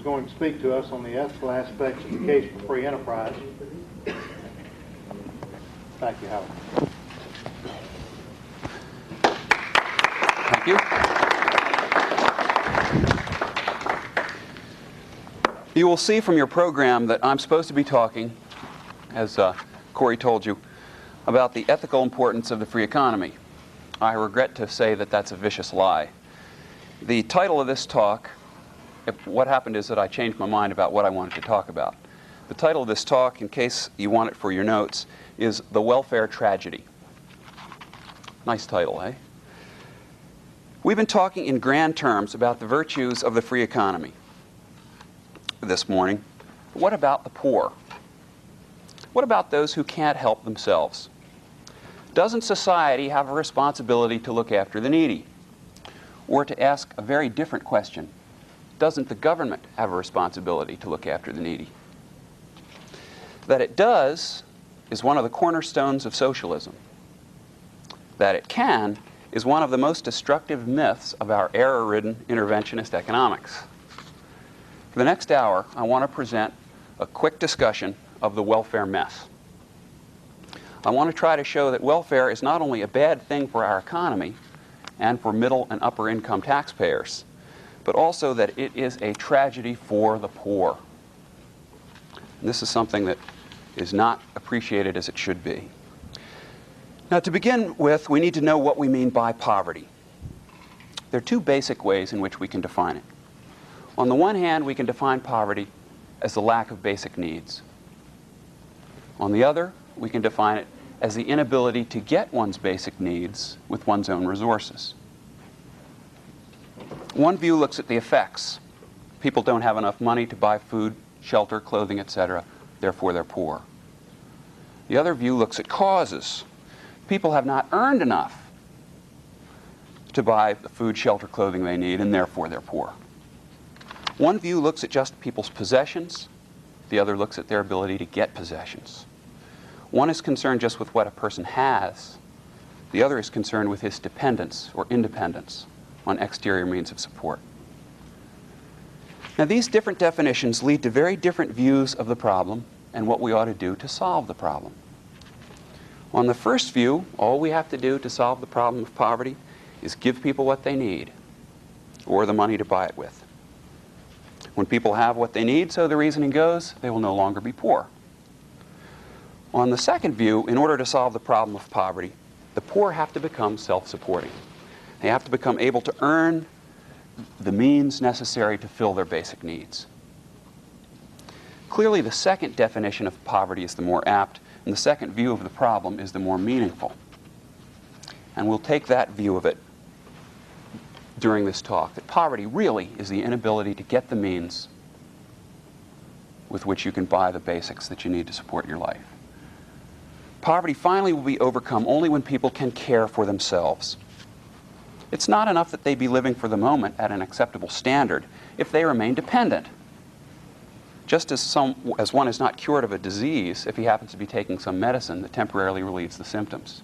is going to speak to us on the ethical aspects of the case for free enterprise. Thank you, Howard. Thank you. You will see from your program that I'm supposed to be talking, as Corey told you, about the ethical importance of the free economy. I regret to say that that's a vicious lie. The title of this talk, what happened is that I changed my mind about what I wanted to talk about. The title of this talk, in case you want it for your notes, is The Welfare Tragedy. Nice title, eh? We've been talking in grand terms about the virtues of the free economy this morning. What about the poor? What about those who can't help themselves? Doesn't society have a responsibility to look after the needy? Or to ask a very different question, doesn't the government have a responsibility to look after the needy? That it does is one of the cornerstones of socialism. That it can is one of the most destructive myths of our error-ridden interventionist economics. For the next hour, I want to present a quick discussion of the welfare mess. I want to try to show that welfare is not only a bad thing for our economy and for middle and upper income taxpayers, but also that it is a tragedy for the poor. And this is something that is not appreciated as it should be. Now, to begin with, we need to know what we mean by poverty. There are two basic ways in which we can define it. On the one hand, we can define poverty as the lack of basic needs. On the other, we can define it as the inability to get one's basic needs with one's own resources. One view looks at the effects. People don't have enough money to buy food, shelter, clothing, etc., therefore they're poor. The other view looks at causes. People have not earned enough to buy the food, shelter, clothing they need, and therefore they're poor. One view looks at just people's possessions. The other looks at their ability to get possessions. One is concerned just with what a person has. The other is concerned with his dependence or independence on exterior means of support. Now, these different definitions lead to very different views of the problem and what we ought to do to solve the problem. On the first view, all we have to do to solve the problem of poverty is give people what they need, or the money to buy it with. When people have what they need, so the reasoning goes, they will no longer be poor. On the second view, in order to solve the problem of poverty, the poor have to become self-supporting. They have to become able to earn the means necessary to fill their basic needs. Clearly, the second definition of poverty is the more apt, and the second view of the problem is the more meaningful. And we'll take that view of it during this talk, that poverty really is the inability to get the means with which you can buy the basics that you need to support your life. Poverty finally will be overcome only when people can care for themselves. It's not enough that they be living for the moment at an acceptable standard if they remain dependent. Just as one is not cured of a disease if he happens to be taking some medicine that temporarily relieves the symptoms.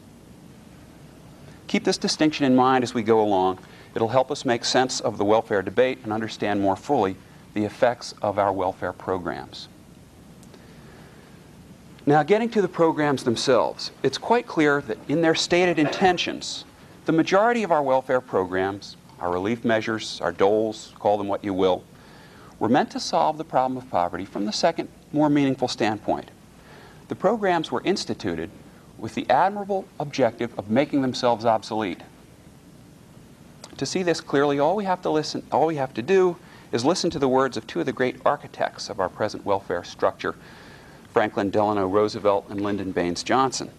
Keep this distinction in mind as we go along. It'll help us make sense of the welfare debate and understand more fully the effects of our welfare programs. Now, getting to the programs themselves, it's quite clear that in their stated intentions, the majority of our welfare programs, our relief measures, our doles, call them what you will, were meant to solve the problem of poverty from the second, more meaningful standpoint. The programs were instituted with the admirable objective of making themselves obsolete. To see this clearly, all we have to do is listen to the words of two of the great architects of our present welfare structure, Franklin Delano Roosevelt and Lyndon Baines Johnson.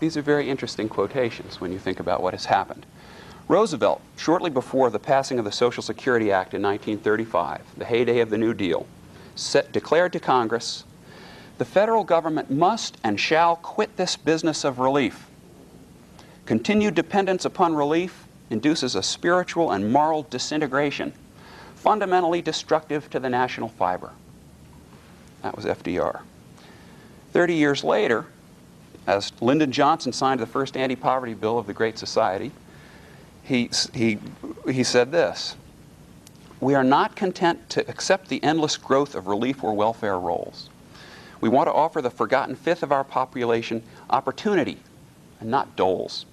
These are very interesting quotations when you think about what has happened. Roosevelt, shortly before the passing of the Social Security Act in 1935, the heyday of the New Deal, declared to Congress, "The federal government must and shall quit this business of relief. Continued dependence upon relief induces a spiritual and moral disintegration, fundamentally destructive to the national fiber." That was FDR. 30 years later, as Lyndon Johnson signed the first anti-poverty bill of the Great Society, he said this, we are not content to accept the endless growth of relief or welfare roles. We want to offer the forgotten fifth of our population opportunity and not doles.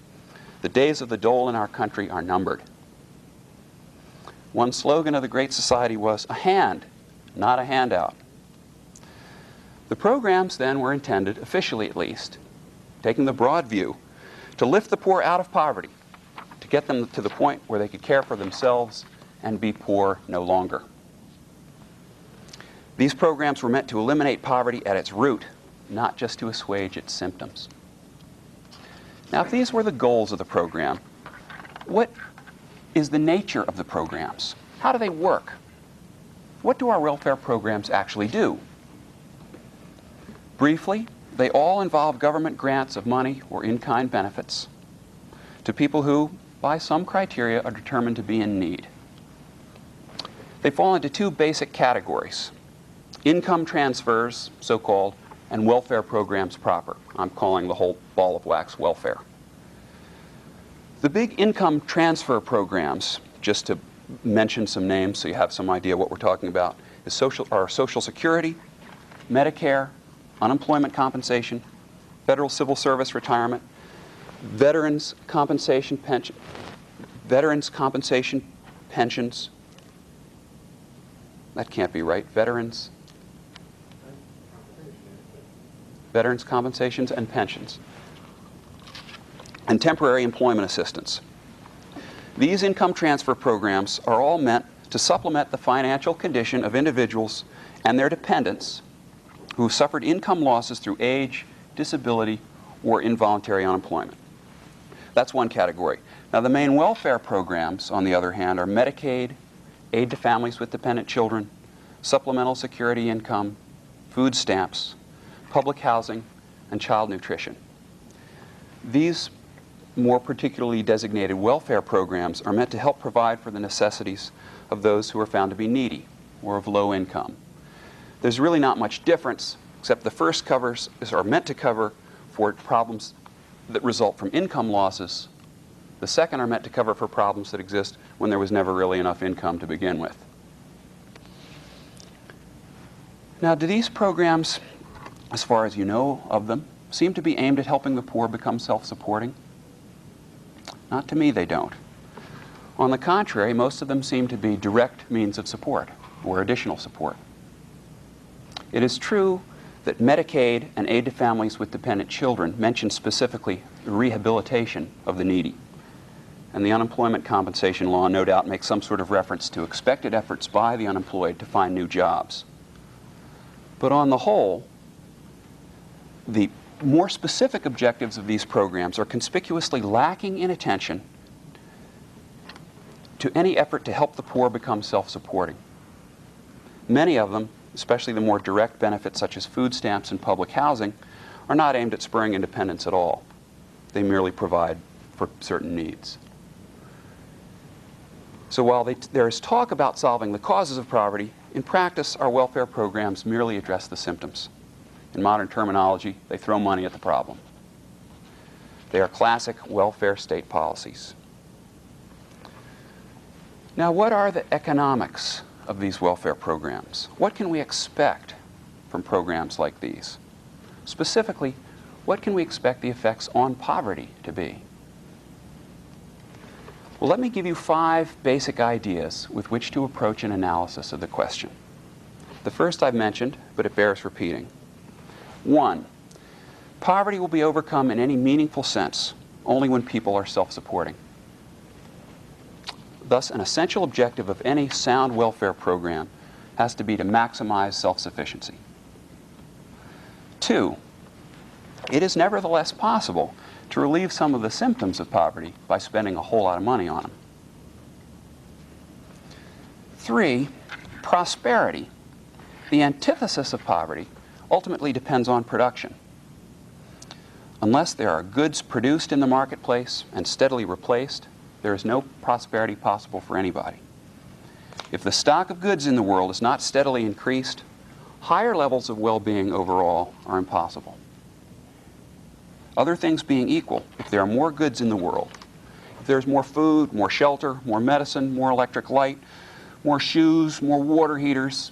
The days of the dole in our country are numbered. One slogan of the Great Society was, a hand, not a handout. The programs then were intended, officially at least, taking the broad view, to lift the poor out of poverty, to get them to the point where they could care for themselves and be poor no longer. These programs were meant to eliminate poverty at its root, not just to assuage its symptoms. Now, if these were the goals of the program, what is the nature of the programs? How do they work? What do our welfare programs actually do? Briefly, they all involve government grants of money or in-kind benefits to people who, by some criteria, are determined to be in need. They fall into two basic categories: income transfers, so-called, and welfare programs proper. I'm calling the whole ball of wax welfare. The big income transfer programs, just to mention some names so you have some idea what we're talking about, is Social Security, Medicare, unemployment compensation, federal civil service retirement, veterans compensation pensions. That can't be right. Veterans compensations and pensions, and temporary employment assistance. These income transfer programs are all meant to supplement the financial condition of individuals and their dependents who suffered income losses through age, disability, or involuntary unemployment. That's one category. Now, the main welfare programs, on the other hand, are Medicaid, aid to families with dependent children, supplemental security income, food stamps, public housing, and child nutrition. These more particularly designated welfare programs are meant to help provide for the necessities of those who are found to be needy or of low income. There's really not much difference, except the first are meant to cover for problems that result from income losses. The second are meant to cover for problems that exist when there was never really enough income to begin with. Now, do these programs, as far as you know of them, seem to be aimed at helping the poor become self-supporting? Not to me, they don't. On the contrary, most of them seem to be direct means of support or additional support. It is true that Medicaid and aid to families with dependent children mention specifically the rehabilitation of the needy. And the unemployment compensation law no doubt makes some sort of reference to expected efforts by the unemployed to find new jobs. But on the whole, the more specific objectives of these programs are conspicuously lacking in attention to any effort to help the poor become self-supporting. Many of them, especially the more direct benefits such as food stamps and public housing, are not aimed at spurring independence at all. They merely provide for certain needs. So while there is talk about solving the causes of poverty, in practice our welfare programs merely address the symptoms. In modern terminology, they throw money at the problem. They are classic welfare state policies. Now, what are the economics of these welfare programs? What can we expect from programs like these? Specifically, what can we expect the effects on poverty to be? Well, let me give you 5 basic ideas with which to approach an analysis of the question. The first I've mentioned, but it bears repeating. 1, poverty will be overcome in any meaningful sense only when people are self-supporting. Thus, an essential objective of any sound welfare program has to be to maximize self-sufficiency. 2, it is nevertheless possible to relieve some of the symptoms of poverty by spending a whole lot of money on them. 3, prosperity, the antithesis of poverty, ultimately depends on production. Unless there are goods produced in the marketplace and steadily replaced, there is no prosperity possible for anybody. If the stock of goods in the world is not steadily increased, higher levels of well-being overall are impossible. Other things being equal, if there are more goods in the world, if there's more food, more shelter, more medicine, more electric light, more shoes, more water heaters.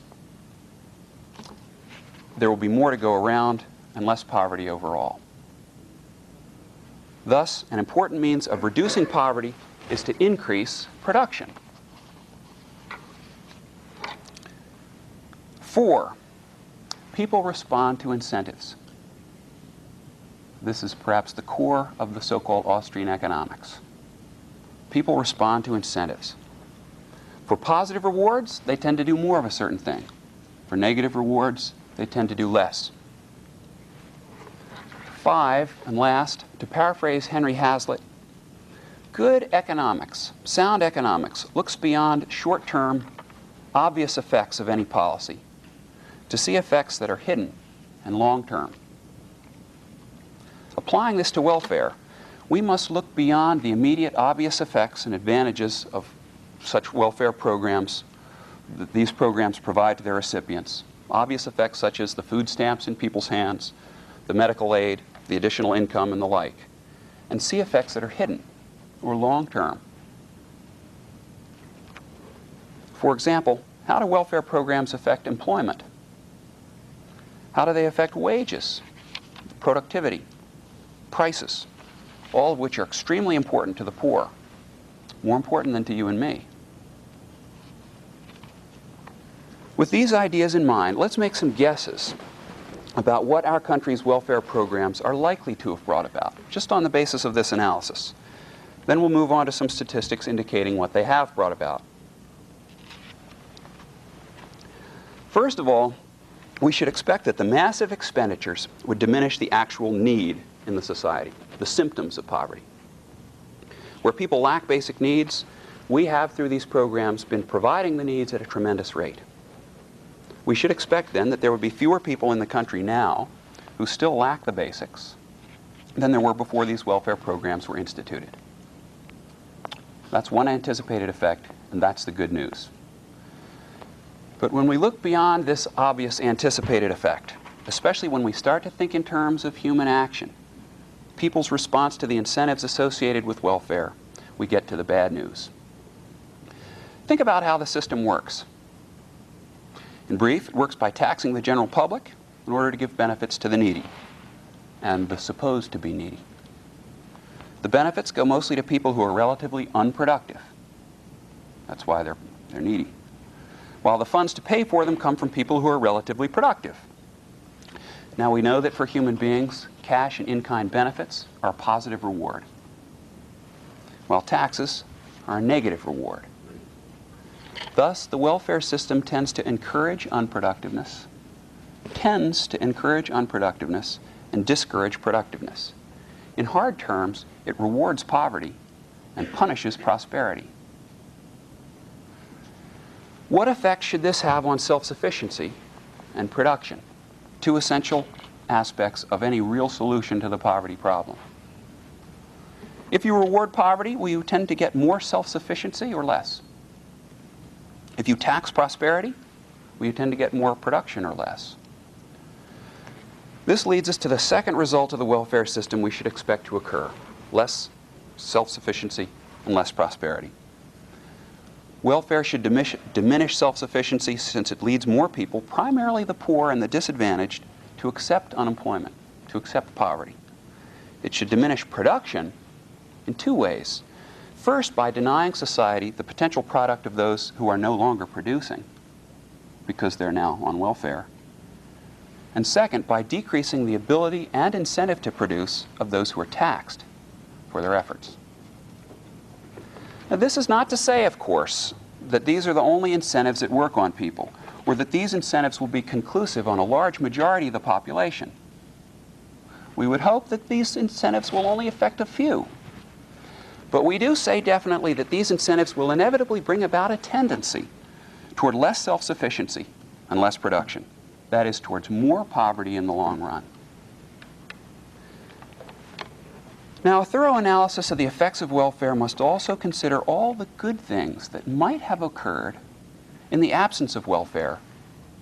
There will be more to go around and less poverty overall. Thus, an important means of reducing poverty is to increase production. 4, people respond to incentives. This is perhaps the core of the so-called Austrian economics. People respond to incentives. For positive rewards, they tend to do more of a certain thing. For negative rewards, they tend to do less. 5, and last, to paraphrase Henry Hazlitt, good economics, sound economics, looks beyond short-term, obvious effects of any policy to see effects that are hidden and long-term. Applying this to welfare, we must look beyond the immediate obvious effects and advantages of such welfare programs that these programs provide to their recipients. Obvious effects such as the food stamps in people's hands, the medical aid, the additional income, and the like, and see effects that are hidden or long-term. For example, how do welfare programs affect employment? How do they affect wages, productivity, prices, all of which are extremely important to the poor, more important than to you and me? With these ideas in mind, let's make some guesses about what our country's welfare programs are likely to have brought about, just on the basis of this analysis. Then we'll move on to some statistics indicating what they have brought about. First of all, we should expect that the massive expenditures would diminish the actual need in the society, the symptoms of poverty. Where people lack basic needs, we have, through these programs, been providing the needs at a tremendous rate. We should expect, then, that there would be fewer people in the country now who still lack the basics than there were before these welfare programs were instituted. That's one anticipated effect, and that's the good news. But when we look beyond this obvious anticipated effect, especially when we start to think in terms of human action, people's response to the incentives associated with welfare, we get to the bad news. Think about how the system works. In brief, it works by taxing the general public in order to give benefits to the needy and the supposed to be needy. The benefits go mostly to people who are relatively unproductive. That's why they're needy. While the funds to pay for them come from people who are relatively productive. Now we know that for human beings, cash and in-kind benefits are a positive reward, while taxes are a negative reward. Thus, the welfare system tends to encourage unproductiveness and discourage productiveness. In hard terms, it rewards poverty and punishes prosperity. What effect should this have on self-sufficiency and production? Two essential aspects of any real solution to the poverty problem. If you reward poverty, will you tend to get more self-sufficiency or less? If you tax prosperity, will you tend to get more production or less? This leads us to the second result of the welfare system we should expect to occur: less self-sufficiency and less prosperity. Welfare should diminish self-sufficiency since it leads more people, primarily the poor and the disadvantaged, to accept unemployment, to accept poverty. It should diminish production in two ways. First, by denying society the potential product of those who are no longer producing because they're now on welfare. And second, by decreasing the ability and incentive to produce of those who are taxed for their efforts. Now, this is not to say, of course, that these are the only incentives that work on people, or that these incentives will be conclusive on a large majority of the population. We would hope that these incentives will only affect a few. But we do say definitely that these incentives will inevitably bring about a tendency toward less self-sufficiency and less production. That is, towards more poverty in the long run. Now, a thorough analysis of the effects of welfare must also consider all the good things that might have occurred in the absence of welfare,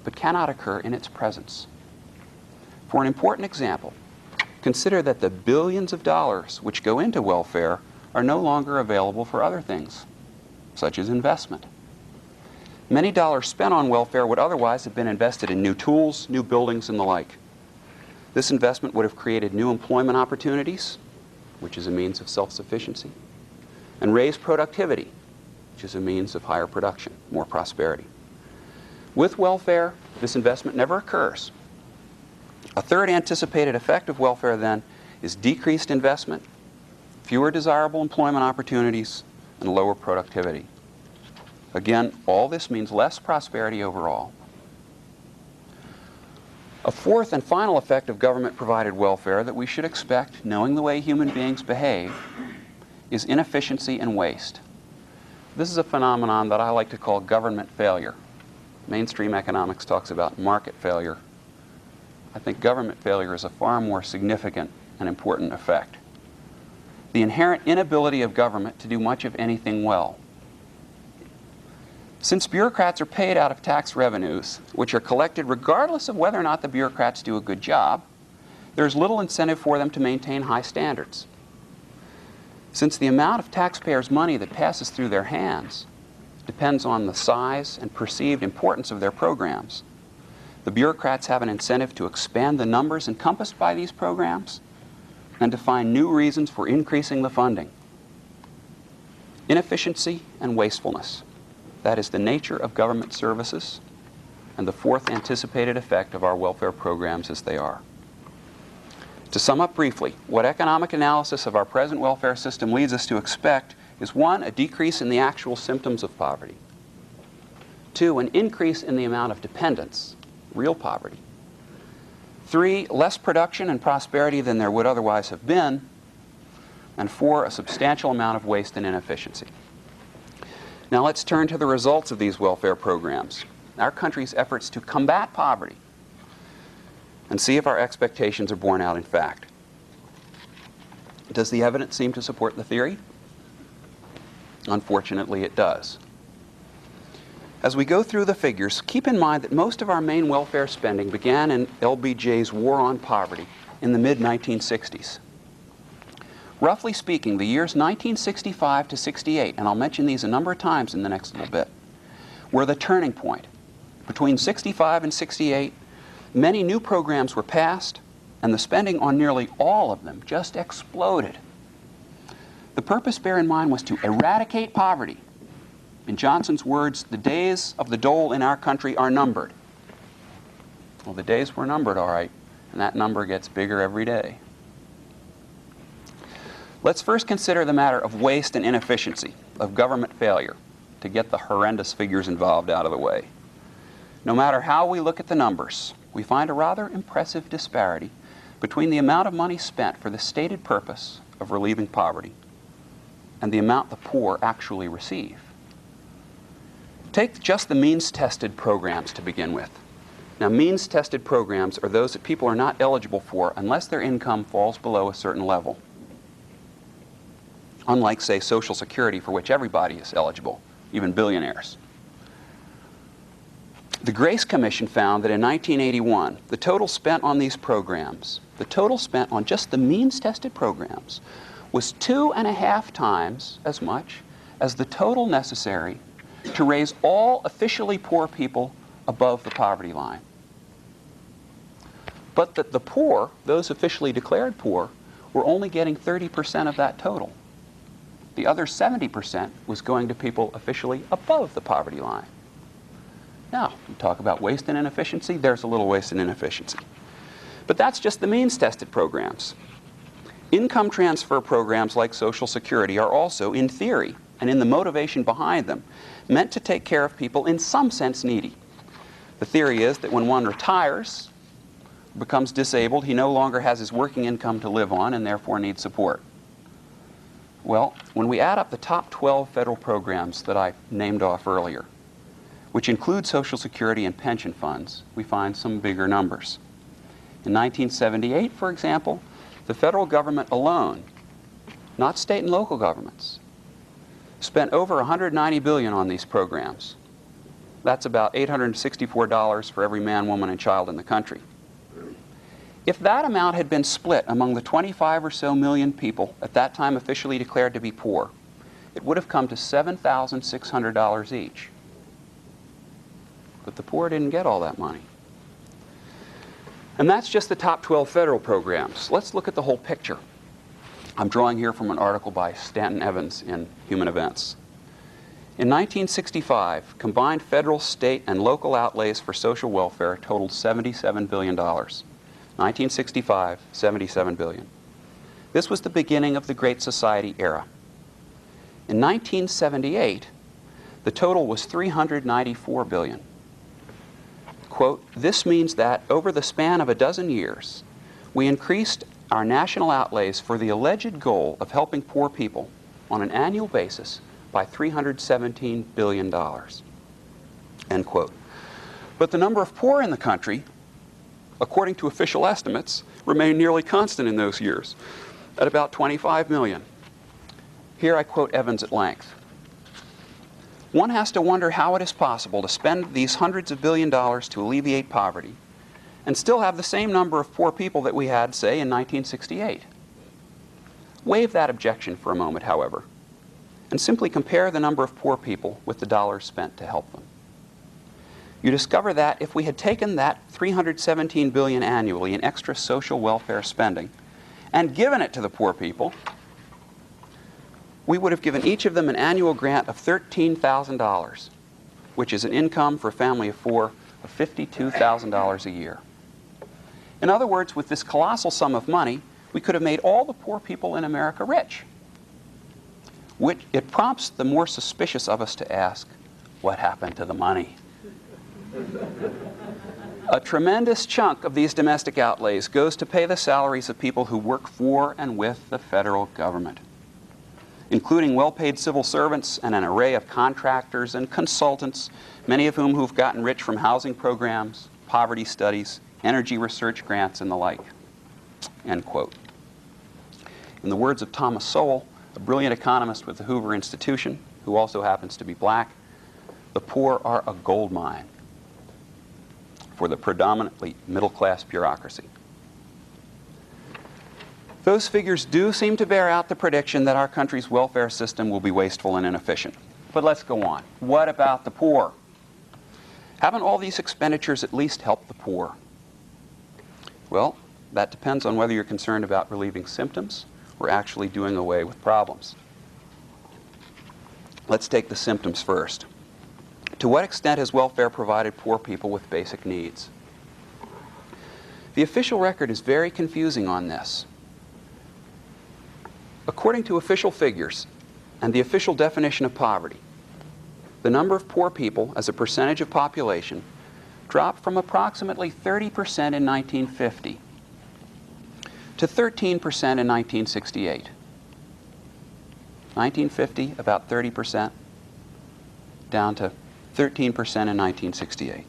but cannot occur in its presence. For an important example, consider that the billions of dollars which go into welfare are no longer available for other things, such as investment. Many dollars spent on welfare would otherwise have been invested in new tools, new buildings, and the like. This investment would have created new employment opportunities, which is a means of self-sufficiency, and raised productivity, which is a means of higher production, more prosperity. With welfare, this investment never occurs. A third anticipated effect of welfare, then, is decreased investment, fewer desirable employment opportunities, and lower productivity. Again, all this means less prosperity overall. A fourth and final effect of government-provided welfare that we should expect, knowing the way human beings behave, is inefficiency and waste. This is a phenomenon that I like to call government failure. Mainstream economics talks about market failure. I think government failure is a far more significant and important effect. The inherent inability of government to do much of anything well. Since bureaucrats are paid out of tax revenues, which are collected regardless of whether or not the bureaucrats do a good job, there's little incentive for them to maintain high standards. Since the amount of taxpayers' money that passes through their hands depends on the size and perceived importance of their programs, the bureaucrats have an incentive to expand the numbers encompassed by these programs and to find new reasons for increasing the funding. Inefficiency and wastefulness. That is the nature of government services and the fourth anticipated effect of our welfare programs as they are. To sum up briefly, what economic analysis of our present welfare system leads us to expect is 1, a decrease in the actual symptoms of poverty. 2, an increase in the amount of dependence, real poverty. 3, less production and prosperity than there would otherwise have been. And 4, a substantial amount of waste and inefficiency. Now let's turn to the results of these welfare programs, our country's efforts to combat poverty, and see if our expectations are borne out in fact. Does the evidence seem to support the theory? Unfortunately, it does. As we go through the figures, keep in mind that most of our main welfare spending began in LBJ's War on Poverty in the mid-1960s. Roughly speaking, the years 1965 to 68, and I'll mention these a number of times in the next little bit, were the turning point. Between 65 and 68, many new programs were passed, and the spending on nearly all of them just exploded. The purpose, bear in mind, was to eradicate poverty. In Johnson's words, the days of the dole in our country are numbered. Well, the days were numbered, all right, and that number gets bigger every day. Let's first consider the matter of waste and inefficiency, of government failure, to get the horrendous figures involved out of the way. No matter how we look at the numbers, we find a rather impressive disparity between the amount of money spent for the stated purpose of relieving poverty and the amount the poor actually receive. Take just the means-tested programs to begin with. Now, means-tested programs are those that people are not eligible for unless their income falls below a certain level. Unlike, say, Social Security, for which everybody is eligible, even billionaires. The Grace Commission found that in 1981, the total spent on these programs, the total spent on just the means-tested programs, was 2.5 times as much as the total necessary to raise all officially poor people above the poverty line. But that the poor, those officially declared poor, were only getting 30% of that total. The other 70% was going to people officially above the poverty line. Now, we talk about waste and inefficiency. There's a little waste and inefficiency. But that's just the means-tested programs. Income transfer programs like Social Security are also, in theory, and in the motivation behind them, meant to take care of people in some sense needy. The theory is that when one retires, becomes disabled, he no longer has his working income to live on and therefore needs support. Well, when we add up the top 12 federal programs that I named off earlier, which include Social Security and pension funds, we find some bigger numbers. In 1978, for example, the federal government alone, not state and local governments, spent over $190 billion on these programs. That's about $864 for every man, woman, and child in the country. If that amount had been split among the 25 or so million people at that time officially declared to be poor, it would have come to $7,600 each. but the poor didn't get all that money. And that's just the top 12 federal programs. Let's look at the whole picture. I'm drawing here from an article by Stanton Evans in Human Events. In 1965, combined federal, state, and local outlays for social welfare totaled $77 billion. 1965, $77 billion. This was the beginning of the Great Society era. In 1978, the total was $394 billion. Quote, "This means that over the span of a dozen years, we increased our national outlays for the alleged goal of helping poor people on an annual basis by $317 billion." End quote. But the number of poor in the country, according to official estimates, remained nearly constant in those years, at about 25 million. Here I quote Evans at length. "One has to wonder how it is possible to spend these hundreds of billion dollars to alleviate poverty and still have the same number of poor people that we had, say, in 1968. Waive that objection for a moment, however, and simply compare the number of poor people with the dollars spent to help them. You discover that if we had taken that $317 billion annually in extra social welfare spending and given it to the poor people, we would have given each of them an annual grant of $13,000, which is an income for a family of four of $52,000 a year. In other words, with this colossal sum of money, we could have made all the poor people in America rich. It prompts the more suspicious of us to ask, what happened to the money? A tremendous chunk of these domestic outlays goes to pay the salaries of people who work for and with the federal government, including well-paid civil servants and an array of contractors and consultants, many of whom who've gotten rich from housing programs, poverty studies, energy research grants, and the like." End quote. In the words of Thomas Sowell, a brilliant economist with the Hoover Institution, who also happens to be black, "The poor are a gold mine for the predominantly middle-class bureaucracy." Those figures do seem to bear out the prediction that our country's welfare system will be wasteful and inefficient. But let's go on. What about the poor? Haven't all these expenditures at least helped the poor? Well, that depends on whether you're concerned about relieving symptoms or actually doing away with problems. Let's take the symptoms first. To what extent has welfare provided poor people with basic needs? The official record is very confusing on this. According to official figures and the official definition of poverty, the number of poor people as a percentage of population dropped from approximately 30% in 1950 to 13% in 1968. 1950, about 30%, down to 13% in 1968.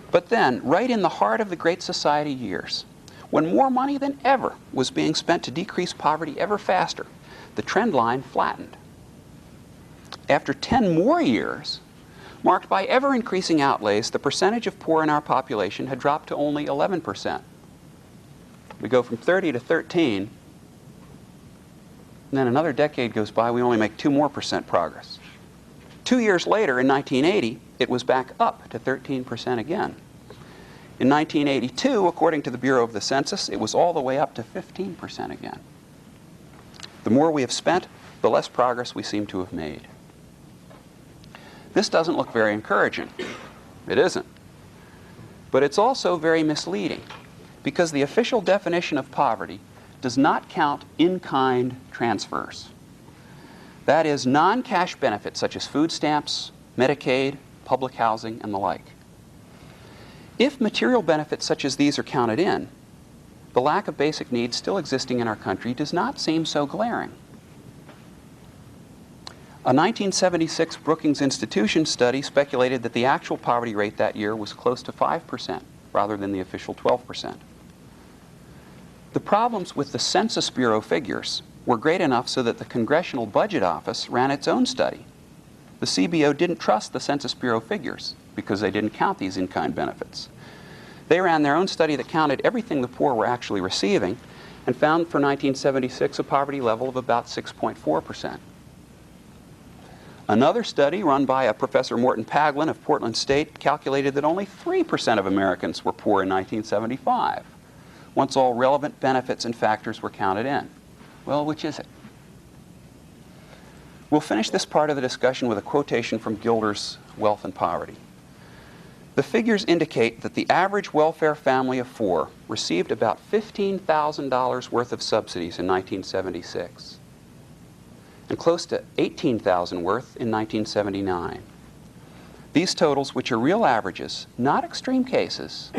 But then, right in the heart of the Great Society years, when more money than ever was being spent to decrease poverty ever faster, the trend line flattened. After 10 more years, marked by ever-increasing outlays, the percentage of poor in our population had dropped to only 11%. We go from 30 to 13, and then another decade goes by, we only make 2% more progress. 2 years later, in 1980, it was back up to 13% again. In 1982, according to the Bureau of the Census, it was all the way up to 15% again. The more we have spent, the less progress we seem to have made. This doesn't look very encouraging. It isn't. But it's also very misleading, because the official definition of poverty does not count in-kind transfers. That is, non-cash benefits such as food stamps, Medicaid, public housing, and the like. If material benefits such as these are counted in, the lack of basic needs still existing in our country does not seem so glaring. A 1976 Brookings Institution study speculated that the actual poverty rate that year was close to 5%, rather than the official 12%. The problems with the Census Bureau figures were great enough so that the Congressional Budget Office ran its own study. The CBO didn't trust the Census Bureau figures because they didn't count these in-kind benefits. They ran their own study that counted everything the poor were actually receiving and found for 1976 a poverty level of about 6.4%. Another study run by a Professor Morton Paglin of Portland State calculated that only 3% of Americans were poor in 1975, once all relevant benefits and factors were counted in. Well, which is it? We'll finish this part of the discussion with a quotation from Gilder's Wealth and Poverty. The figures indicate that the average welfare family of 4 received about $15,000 worth of subsidies in 1976. And close to $18,000 worth in 1979. These totals, which are real averages, not extreme cases,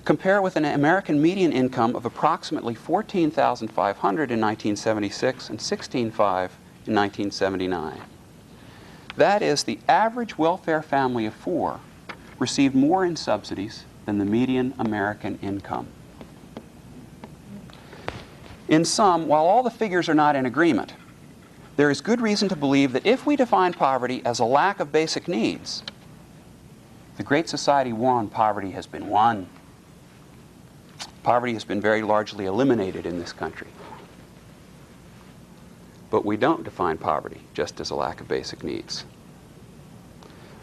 compare with an American median income of approximately $14,500 in 1976 and $16,500 in 1979. That is, the average welfare family of 4 received more in subsidies than the median American income. In sum, while all the figures are not in agreement, there is good reason to believe that if we define poverty as a lack of basic needs, the Great Society war on poverty has been won. Poverty has been very largely eliminated in this country. But we don't define poverty just as a lack of basic needs.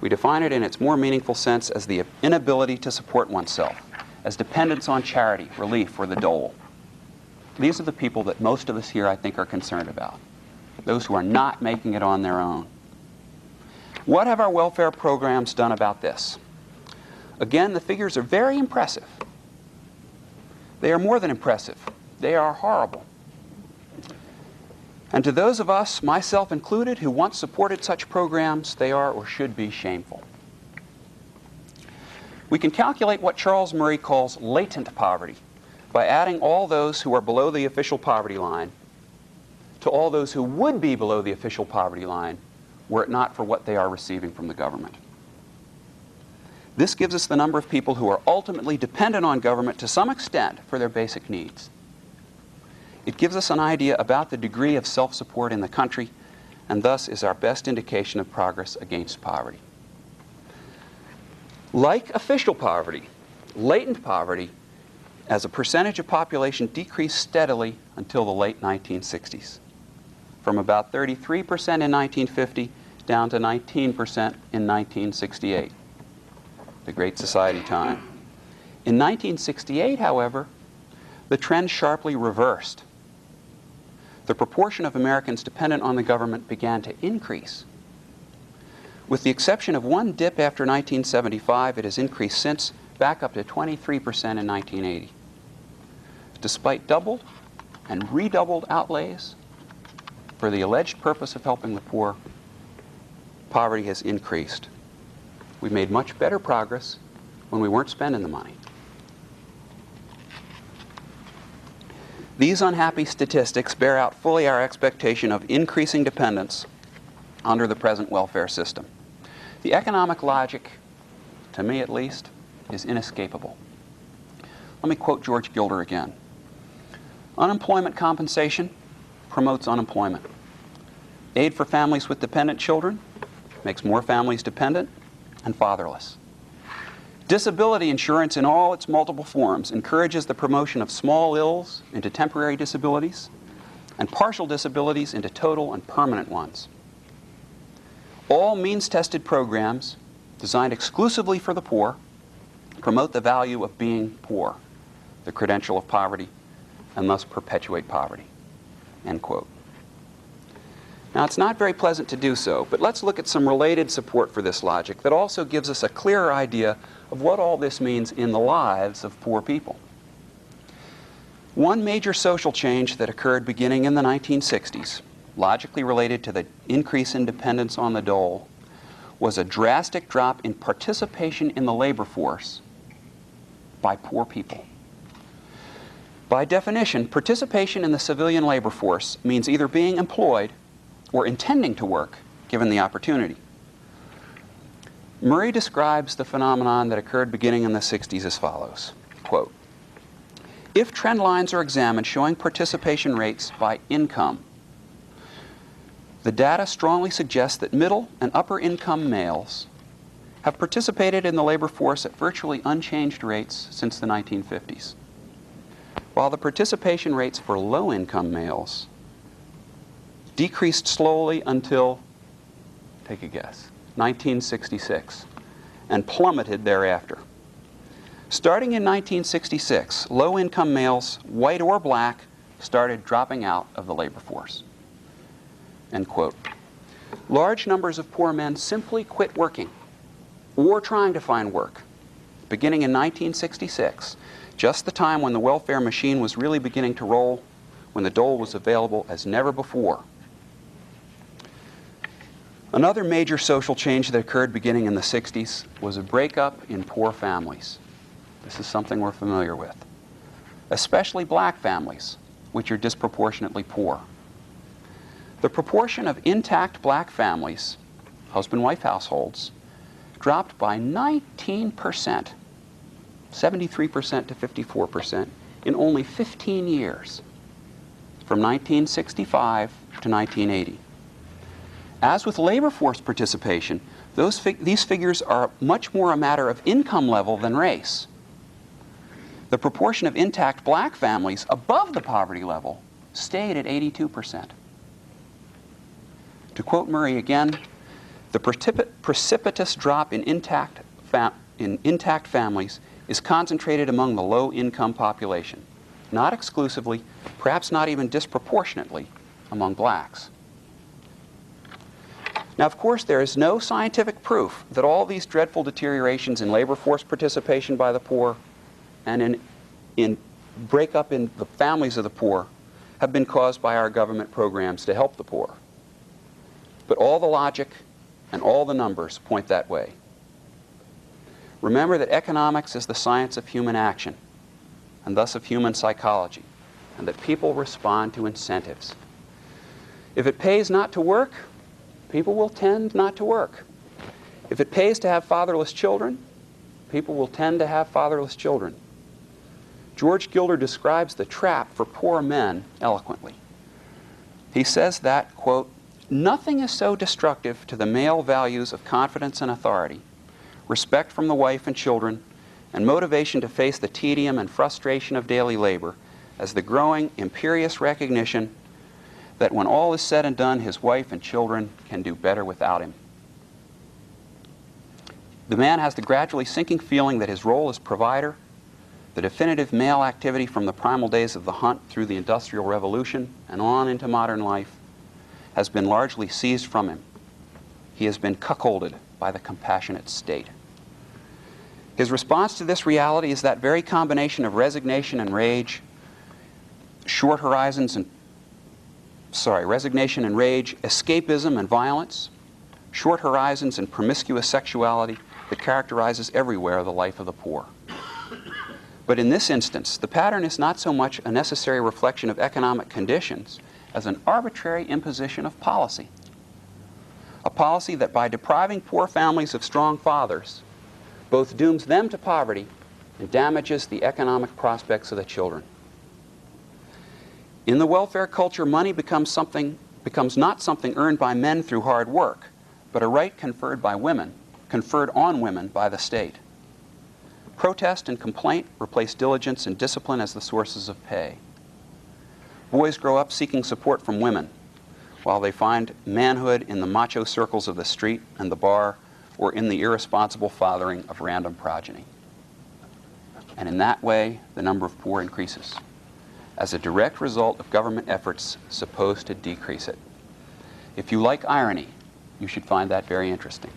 We define it in its more meaningful sense as the inability to support oneself, as dependence on charity, relief, or the dole. These are the people that most of us here, I think, are concerned about. Those who are not making it on their own. What have our welfare programs done about this? Again, the figures are very impressive. They are more than impressive. They are horrible. And to those of us, myself included, who once supported such programs, they are or should be shameful. We can calculate what Charles Murray calls latent poverty by adding all those who are below the official poverty line to all those who would be below the official poverty line were it not for what they are receiving from the government. This gives us the number of people who are ultimately dependent on government to some extent for their basic needs. It gives us an idea about the degree of self-support in the country, and thus is our best indication of progress against poverty. Like official poverty, latent poverty as a percentage of population decreased steadily until the late 1960s. From about 33% in 1950 down to 19% in 1968, the Great Society time. In 1968, however, the trend sharply reversed. The proportion of Americans dependent on the government began to increase. With the exception of one dip after 1975, it has increased since, back up to 23% in 1980. Despite doubled and redoubled outlays for the alleged purpose of helping the poor, poverty has increased. We made much better progress when we weren't spending the money. These unhappy statistics bear out fully our expectation of increasing dependence under the present welfare system. The economic logic, to me at least, is inescapable. Let me quote George Gilder again. Unemployment compensation promotes unemployment. Aid for families with dependent children makes more families dependent and fatherless. Disability insurance in all its multiple forms encourages the promotion of small ills into temporary disabilities and partial disabilities into total and permanent ones. All means-tested programs designed exclusively for the poor promote the value of being poor, the credential of poverty, and thus perpetuate poverty. End quote. Now, it's not very pleasant to do so, but let's look at some related support for this logic that also gives us a clearer idea of what all this means in the lives of poor people. One major social change that occurred beginning in the 1960s, logically related to the increase in dependence on the dole, was a drastic drop in participation in the labor force by poor people. By definition, participation in the civilian labor force means either being employed or intending to work, given the opportunity. Murray describes the phenomenon that occurred beginning in the 60s as follows, quote, if trend lines are examined showing participation rates by income, the data strongly suggests that middle and upper income males have participated in the labor force at virtually unchanged rates since the 1950s, while the participation rates for low income males decreased slowly until Take a guess. 1966, and plummeted thereafter. Starting in 1966, low-income males, white or black, started dropping out of the labor force. End quote. Large numbers of poor men simply quit working or trying to find work, beginning in 1966, just the time when the welfare machine was really beginning to roll, when the dole was available as never before. Another major social change that occurred beginning in the 60s was a breakup in poor families. This is something we're familiar with, especially black families, which are disproportionately poor. The proportion of intact black families, husband-wife households, dropped by 19%, 73% to 54%, in only 15 years, from 1965 to 1980. As with labor force participation, these figures are much more a matter of income level than race. The proportion of intact black families above the poverty level stayed at 82%. To quote Murray again, the precipitous drop in intact families is concentrated among the low-income population, not exclusively, perhaps not even disproportionately, among blacks. Now, of course, there is no scientific proof that all these dreadful deteriorations in labor force participation by the poor and in breakup in the families of the poor have been caused by our government programs to help the poor. But all the logic and all the numbers point that way. Remember that economics is the science of human action, and thus of human psychology, and that people respond to incentives. If it pays not to work, people will tend not to work. If it pays to have fatherless children, people will tend to have fatherless children. George Gilder describes the trap for poor men eloquently. He says that, quote, "Nothing is so destructive to the male values of confidence and authority, respect from the wife and children, and motivation to face the tedium and frustration of daily labor as the growing, imperious recognition that when all is said and done, his wife and children can do better without him." The man has the gradually sinking feeling that his role as provider, the definitive male activity from the primal days of the hunt through the Industrial Revolution and on into modern life, has been largely seized from him. He has been cuckolded by the compassionate state. His response to this reality is that very combination of resignation and rage, resignation and rage, escapism and violence, short horizons and promiscuous sexuality that characterizes everywhere the life of the poor. But in this instance, the pattern is not so much a necessary reflection of economic conditions as an arbitrary imposition of policy. A policy that by depriving poor families of strong fathers, both dooms them to poverty and damages the economic prospects of the children. In the welfare culture, money becomes not something earned by men through hard work, but a right conferred on women by the state. Protest and complaint replace diligence and discipline as the sources of pay. Boys grow up seeking support from women, while they find manhood in the macho circles of the street and the bar, or in the irresponsible fathering of random progeny. And in that way, the number of poor increases, as a direct result of government efforts supposed to decrease it. If you like irony, you should find that very interesting.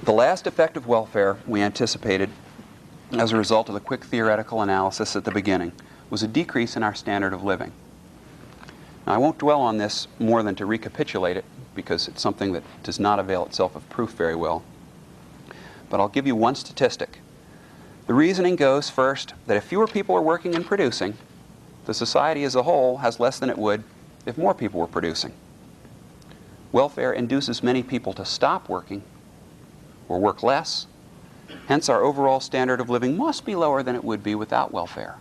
The last effect of welfare we anticipated as a result of the quick theoretical analysis at the beginning was a decrease in our standard of living. Now, I won't dwell on this more than to recapitulate it, because it's something that does not avail itself of proof very well. But I'll give you one statistic. The reasoning goes, first, that if fewer people are working and producing, the society as a whole has less than it would if more people were producing. Welfare induces many people to stop working or work less. Hence, our overall standard of living must be lower than it would be without welfare.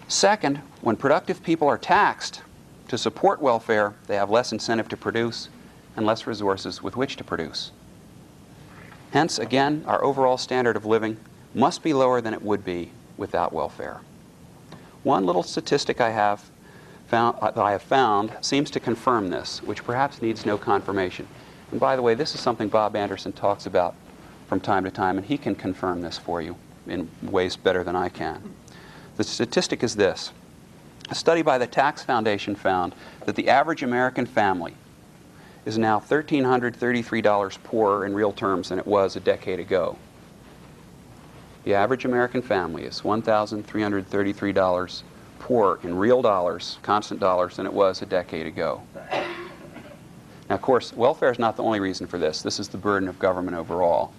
Second, when productive people are taxed to support welfare, they have less incentive to produce and less resources with which to produce. Hence, again, our overall standard of living must be lower than it would be without welfare. One little statistic I have I have found seems to confirm this, which perhaps needs no confirmation. And by the way, this is something Bob Anderson talks about from time to time, and he can confirm this for you in ways better than I can. The statistic is this. A study by the Tax Foundation found that the average American family is now $1,333 poorer in real terms than it was a decade ago. The average American family is $1,333 poorer in real dollars, constant dollars, than it was a decade ago. Now, of course, welfare is not the only reason for this. This is the burden of government overall.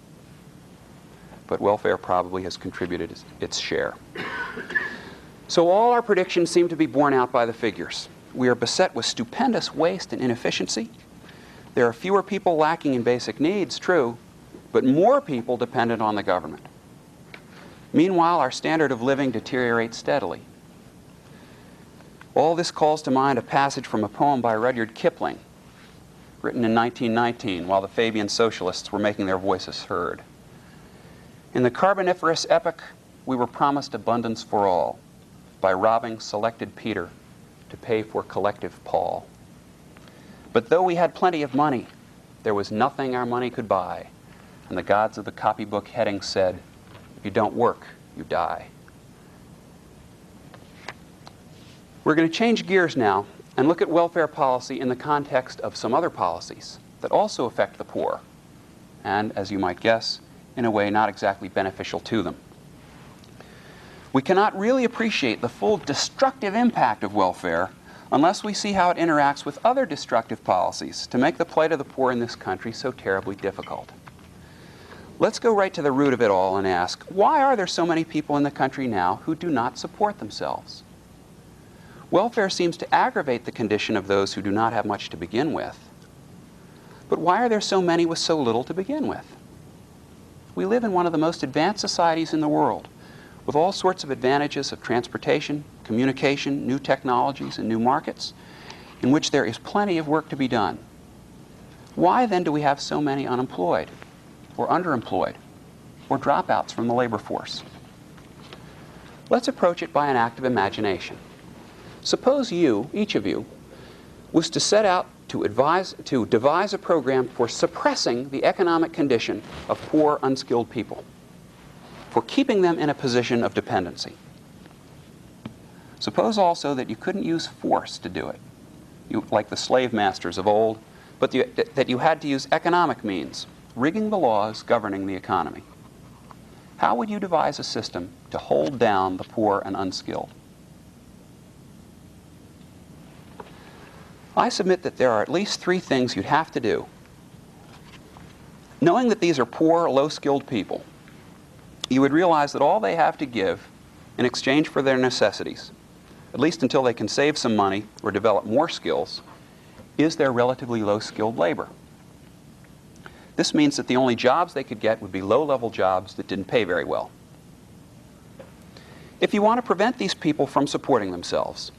But welfare probably has contributed its share. So all our predictions seem to be borne out by the figures. We are beset with stupendous waste and inefficiency. There are fewer people lacking in basic needs, true, but more people dependent on the government. Meanwhile, our standard of living deteriorates steadily. All this calls to mind a passage from a poem by Rudyard Kipling, written in 1919 while the Fabian socialists were making their voices heard. In the Carboniferous epoch, we were promised abundance for all by robbing selected Peter to pay for collective Paul. But though we had plenty of money, there was nothing our money could buy, and the gods of the copybook heading said, "If you don't work, you die." We're going to change gears now and look at welfare policy in the context of some other policies that also affect the poor, and, as you might guess, in a way not exactly beneficial to them. We cannot really appreciate the full destructive impact of welfare unless we see how it interacts with other destructive policies to make the plight of the poor in this country so terribly difficult. Let's go right to the root of it all and ask, why are there so many people in the country now who do not support themselves? Welfare seems to aggravate the condition of those who do not have much to begin with. But why are there so many with so little to begin with? We live in one of the most advanced societies in the world, with all sorts of advantages of transportation, communication, new technologies, and new markets, in which there is plenty of work to be done. Why then do we have so many unemployed, or underemployed, or dropouts from the labor force? Let's approach it by an act of imagination. Suppose you, each of you, was to set out to devise a program for suppressing the economic condition of poor, unskilled people, for keeping them in a position of dependency. Suppose also that you couldn't use force to do it, like the slave masters of old, but that you had to use economic means, rigging the laws governing the economy. How would you devise a system to hold down the poor and unskilled? I submit that there are at least three things you'd have to do. Knowing that these are poor, low-skilled people, you would realize that all they have to give in exchange for their necessities, at least until they can save some money or develop more skills, is their relatively low-skilled labor. This means that the only jobs they could get would be low-level jobs that didn't pay very well. If you want to prevent these people from supporting themselves,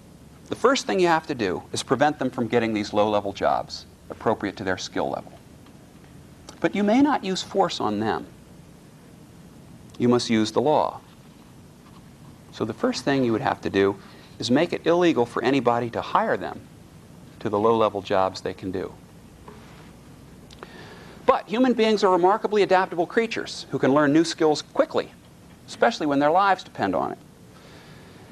the first thing you have to do is prevent them from getting these low-level jobs appropriate to their skill level. But you may not use force on them. You must use the law. So the first thing you would have to do is make it illegal for anybody to hire them to the low-level jobs they can do. But human beings are remarkably adaptable creatures who can learn new skills quickly, especially when their lives depend on it.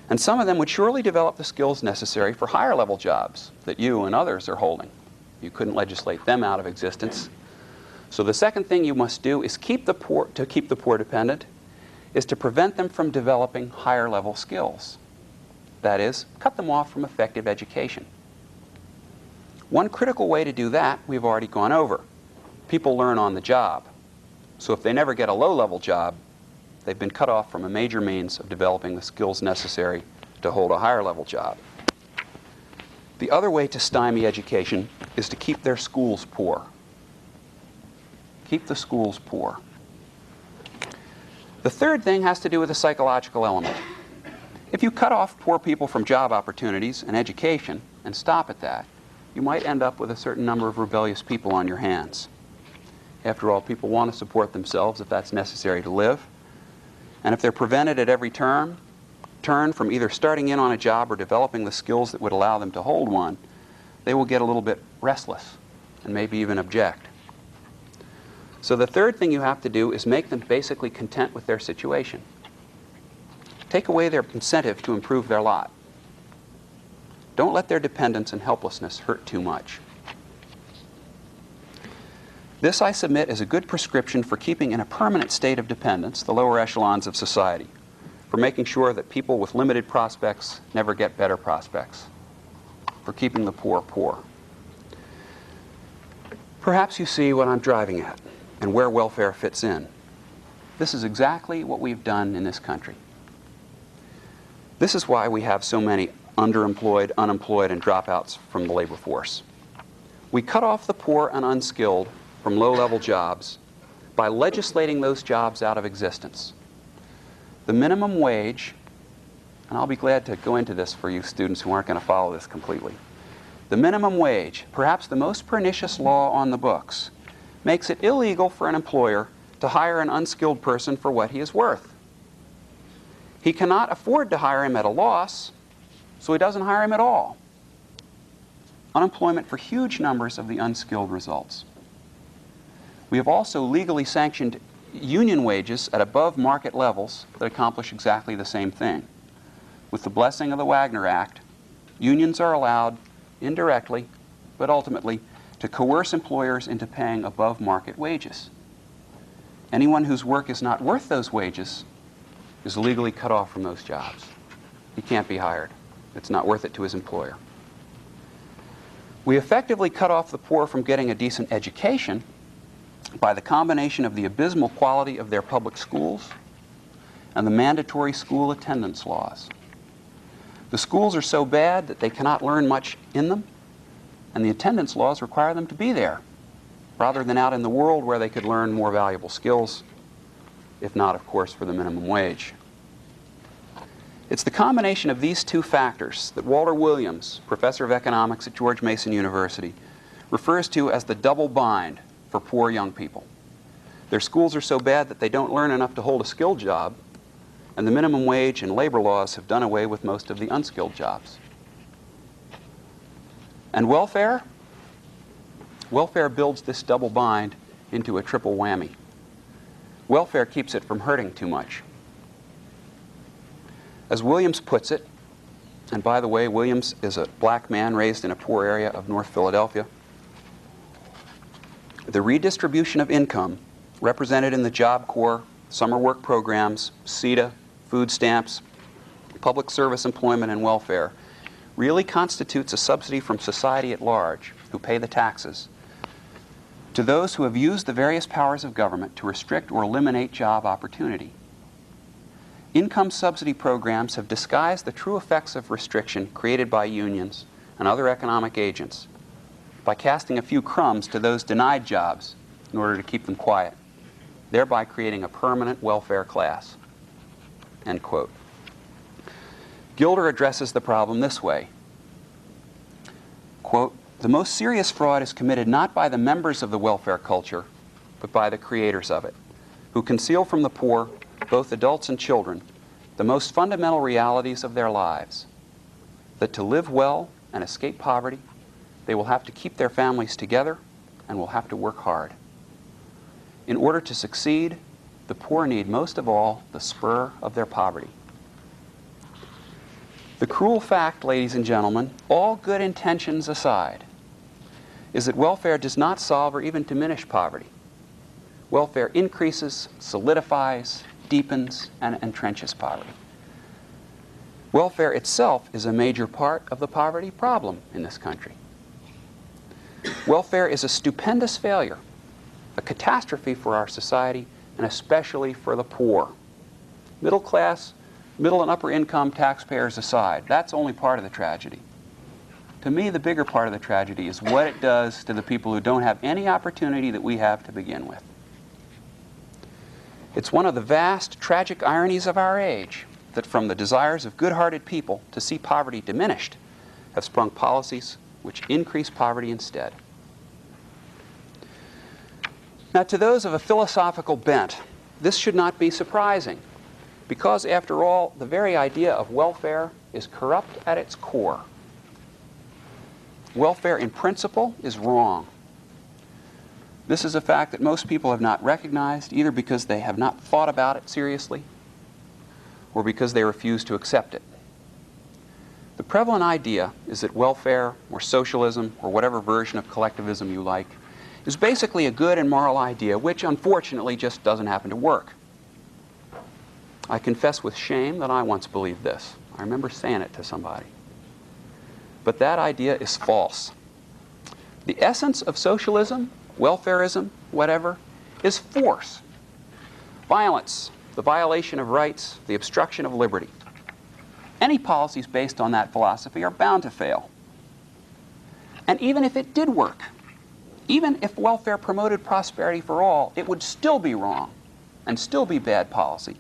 And some of them would surely develop the skills necessary for higher-level jobs that you and others are holding. You couldn't legislate them out of existence. So the second thing you must do is keep the poor dependent, is to prevent them from developing higher-level skills. That is, cut them off from effective education. One critical way to do that we've already gone over. People learn on the job. So if they never get a low-level job, they've been cut off from a major means of developing the skills necessary to hold a higher-level job. The other way to stymie education is to keep their schools poor. Keep the schools poor. The third thing has to do with the psychological element. If you cut off poor people from job opportunities and education and stop at that, you might end up with a certain number of rebellious people on your hands. After all, people want to support themselves if that's necessary to live. And if they're prevented at every turn, turn from either starting in on a job or developing the skills that would allow them to hold one, they will get a little bit restless and maybe even object. So the third thing you have to do is make them basically content with their situation. Take away their incentive to improve their lot. Don't let their dependence and helplessness hurt too much. This, I submit, is a good prescription for keeping in a permanent state of dependence the lower echelons of society, for making sure that people with limited prospects never get better prospects, for keeping the poor poor. Perhaps you see what I'm driving at and where welfare fits in. This is exactly what we've done in this country. This is why we have so many underemployed, unemployed, and dropouts from the labor force. We cut off the poor and unskilled from low-level jobs by legislating those jobs out of existence. The minimum wage, and I'll be glad to go into this for you students who aren't going to follow this completely. The minimum wage, perhaps the most pernicious law on the books, makes it illegal for an employer to hire an unskilled person for what he is worth. He cannot afford to hire him at a loss, so he doesn't hire him at all. Unemployment for huge numbers of the unskilled results. We have also legally sanctioned union wages at above market levels that accomplish exactly the same thing. With the blessing of the Wagner Act, unions are allowed, indirectly, but ultimately, to coerce employers into paying above market wages. Anyone whose work is not worth those wages is legally cut off from those jobs. He can't be hired. It's not worth it to his employer. We effectively cut off the poor from getting a decent education by the combination of the abysmal quality of their public schools and the mandatory school attendance laws. The schools are so bad that they cannot learn much in them, and the attendance laws require them to be there, rather than out in the world where they could learn more valuable skills, if not, of course, for the minimum wage. It's the combination of these two factors that Walter Williams, professor of economics at George Mason University, refers to as the double bind for poor young people. Their schools are so bad that they don't learn enough to hold a skilled job, and the minimum wage and labor laws have done away with most of the unskilled jobs. And welfare? Welfare builds this double bind into a triple whammy. Welfare keeps it from hurting too much. As Williams puts it, and by the way, Williams is a black man raised in a poor area of North Philadelphia, the redistribution of income represented in the Job Corps, summer work programs, CETA, food stamps, public service employment, and welfare really constitutes a subsidy from society at large, who pay the taxes, to those who have used the various powers of government to restrict or eliminate job opportunity. Income subsidy programs have disguised the true effects of restriction created by unions and other economic agents by casting a few crumbs to those denied jobs in order to keep them quiet, thereby creating a permanent welfare class. End quote. Gilder addresses the problem this way. Quote, "The most serious fraud is committed not by the members of the welfare culture, but by the creators of it, who conceal from the poor, both adults and children, the most fundamental realities of their lives, that to live well and escape poverty, they will have to keep their families together and will have to work hard. In order to succeed, the poor need most of all the spur of their poverty." The cruel fact, ladies and gentlemen, all good intentions aside, is that welfare does not solve or even diminish poverty. Welfare increases, solidifies, deepens, and entrenches poverty. Welfare itself is a major part of the poverty problem in this country. Welfare is a stupendous failure, a catastrophe for our society, and especially for the poor. Middle class, middle and upper income taxpayers aside, that's only part of the tragedy. To me, the bigger part of the tragedy is what it does to the people who don't have any opportunity that we have to begin with. It's one of the vast, tragic ironies of our age that from the desires of good-hearted people to see poverty diminished have sprung policies which increase poverty instead. Now, to those of a philosophical bent, this should not be surprising, Because, after all, the very idea of welfare is corrupt at its core. Welfare in principle is wrong. This is a fact that most people have not recognized, either because they have not thought about it seriously or because they refuse to accept it. The prevalent idea is that welfare, or socialism, or whatever version of collectivism you like, is basically a good and moral idea which, unfortunately, just doesn't happen to work. I confess with shame that I once believed this. I remember saying it to somebody. But that idea is false. The essence of socialism, welfarism, whatever, is force, violence, the violation of rights, the obstruction of liberty. Any policies based on that philosophy are bound to fail. And even if it did work, even if welfare promoted prosperity for all, it would still be wrong and still be bad policy,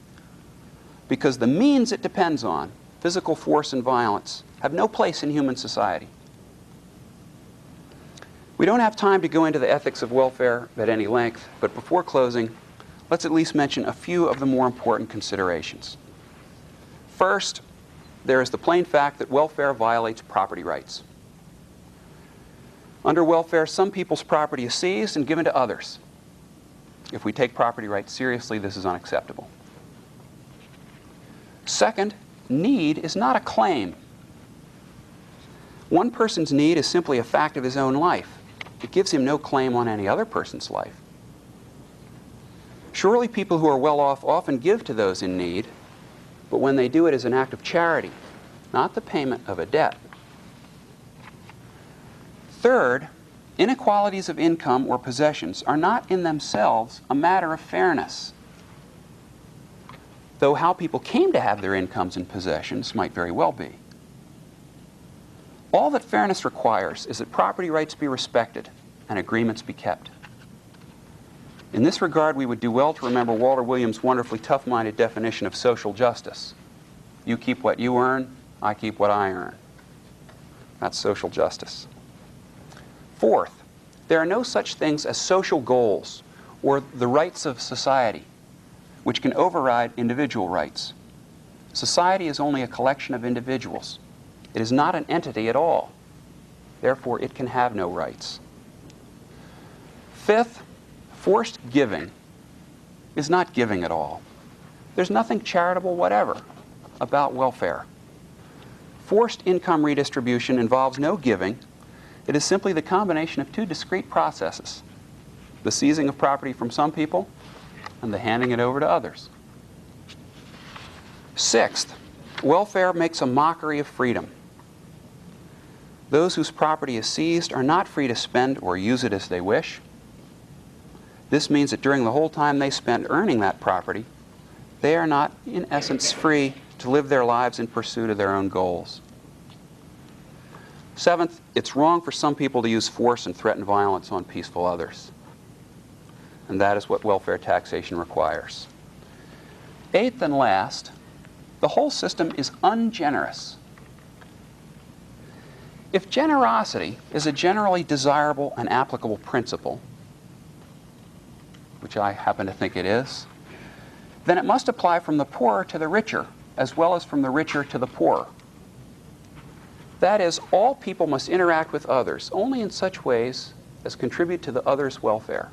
because the means it depends on, physical force and violence, have no place in human society. We don't have time to go into the ethics of welfare at any length, but before closing, let's at least mention a few of the more important considerations. First, there is the plain fact that welfare violates property rights. Under welfare, some people's property is seized and given to others. If we take property rights seriously, this is unacceptable. Second, need is not a claim. One person's need is simply a fact of his own life. It gives him no claim on any other person's life. Surely people who are well off often give to those in need, but when they do it as an act of charity, not the payment of a debt. Third, inequalities of income or possessions are not in themselves a matter of fairness, though how people came to have their incomes and possessions might very well be. All that fairness requires is that property rights be respected and agreements be kept. In this regard, we would do well to remember Walter Williams' wonderfully tough-minded definition of social justice. You keep what you earn, I keep what I earn. That's social justice. Fourth, there are no such things as social goals or the rights of society, which can override individual rights. Society is only a collection of individuals. It is not an entity at all. Therefore, it can have no rights. Fifth, forced giving is not giving at all. There's nothing charitable whatever about welfare. Forced income redistribution involves no giving. It is simply the combination of two discrete processes: the seizing of property from some people and the handing it over to others. Sixth, welfare makes a mockery of freedom. Those whose property is seized are not free to spend or use it as they wish. This means that during the whole time they spend earning that property, they are not, in essence, free to live their lives in pursuit of their own goals. Seventh, it's wrong for some people to use force and threaten violence on peaceful others. And that is what welfare taxation requires. Eighth and last, the whole system is ungenerous. If generosity is a generally desirable and applicable principle, which I happen to think it is, then it must apply from the poorer to the richer, as well as from the richer to the poorer. That is, all people must interact with others only in such ways as contribute to the other's welfare.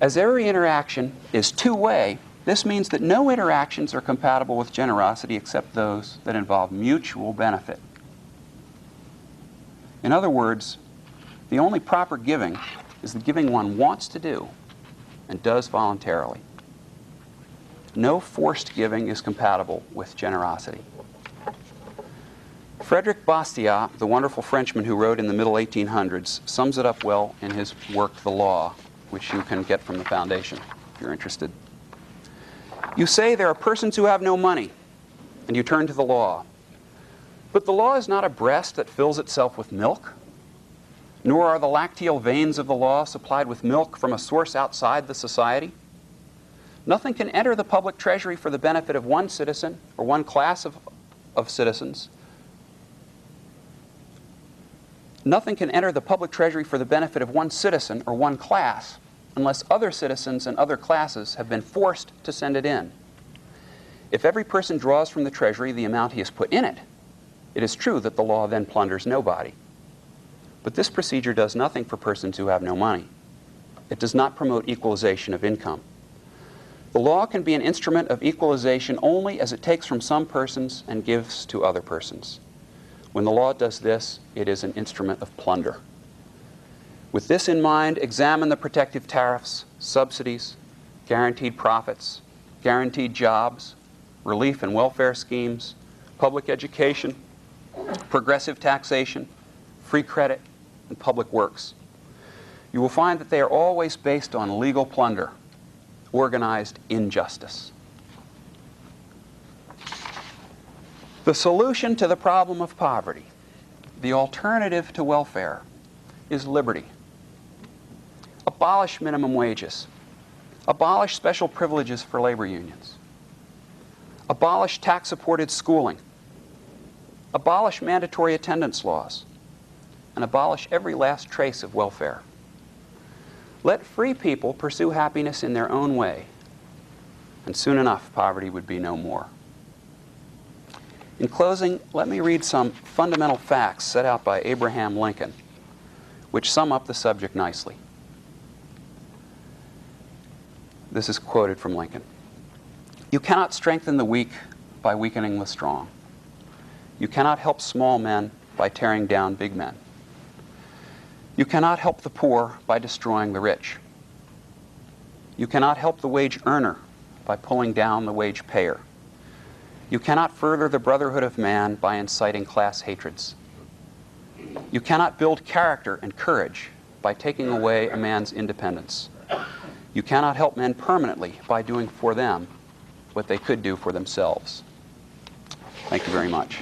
As every interaction is two-way, this means that no interactions are compatible with generosity except those that involve mutual benefit. In other words, the only proper giving is the giving one wants to do and does voluntarily. No forced giving is compatible with generosity. Frédéric Bastiat, the wonderful Frenchman who wrote in the middle 1800s, sums it up well in his work, The Law, which you can get from the Foundation if you're interested. You say there are persons who have no money, and you turn to the law. But the law is not a breast that fills itself with milk, nor are the lacteal veins of the law supplied with milk from a source outside the society. Nothing can enter the public treasury for the benefit of one citizen or one class of citizens. Nothing can enter the public treasury for the benefit of one citizen or one class unless other citizens and other classes have been forced to send it in. If every person draws from the Treasury the amount he has put in it, it is true that the law then plunders nobody. But this procedure does nothing for persons who have no money. It does not promote equalization of income. The law can be an instrument of equalization only as it takes from some persons and gives to other persons. When the law does this, it is an instrument of plunder. With this in mind, examine the protective tariffs, subsidies, guaranteed profits, guaranteed jobs, relief and welfare schemes, public education, progressive taxation, free credit, and public works. You will find that they are always based on legal plunder, organized injustice. The solution to the problem of poverty, the alternative to welfare, is liberty. Abolish minimum wages. Abolish special privileges for labor unions. Abolish tax-supported schooling. Abolish mandatory attendance laws. And abolish every last trace of welfare. Let free people pursue happiness in their own way, and soon enough poverty would be no more. In closing, let me read some fundamental facts set out by Abraham Lincoln, which sum up the subject nicely. This is quoted from Lincoln. "You cannot strengthen the weak by weakening the strong. You cannot help small men by tearing down big men. You cannot help the poor by destroying the rich. You cannot help the wage earner by pulling down the wage payer. You cannot further the brotherhood of man by inciting class hatreds. You cannot build character and courage by taking away a man's independence. You cannot help men permanently by doing for them what they could do for themselves." Thank you very much.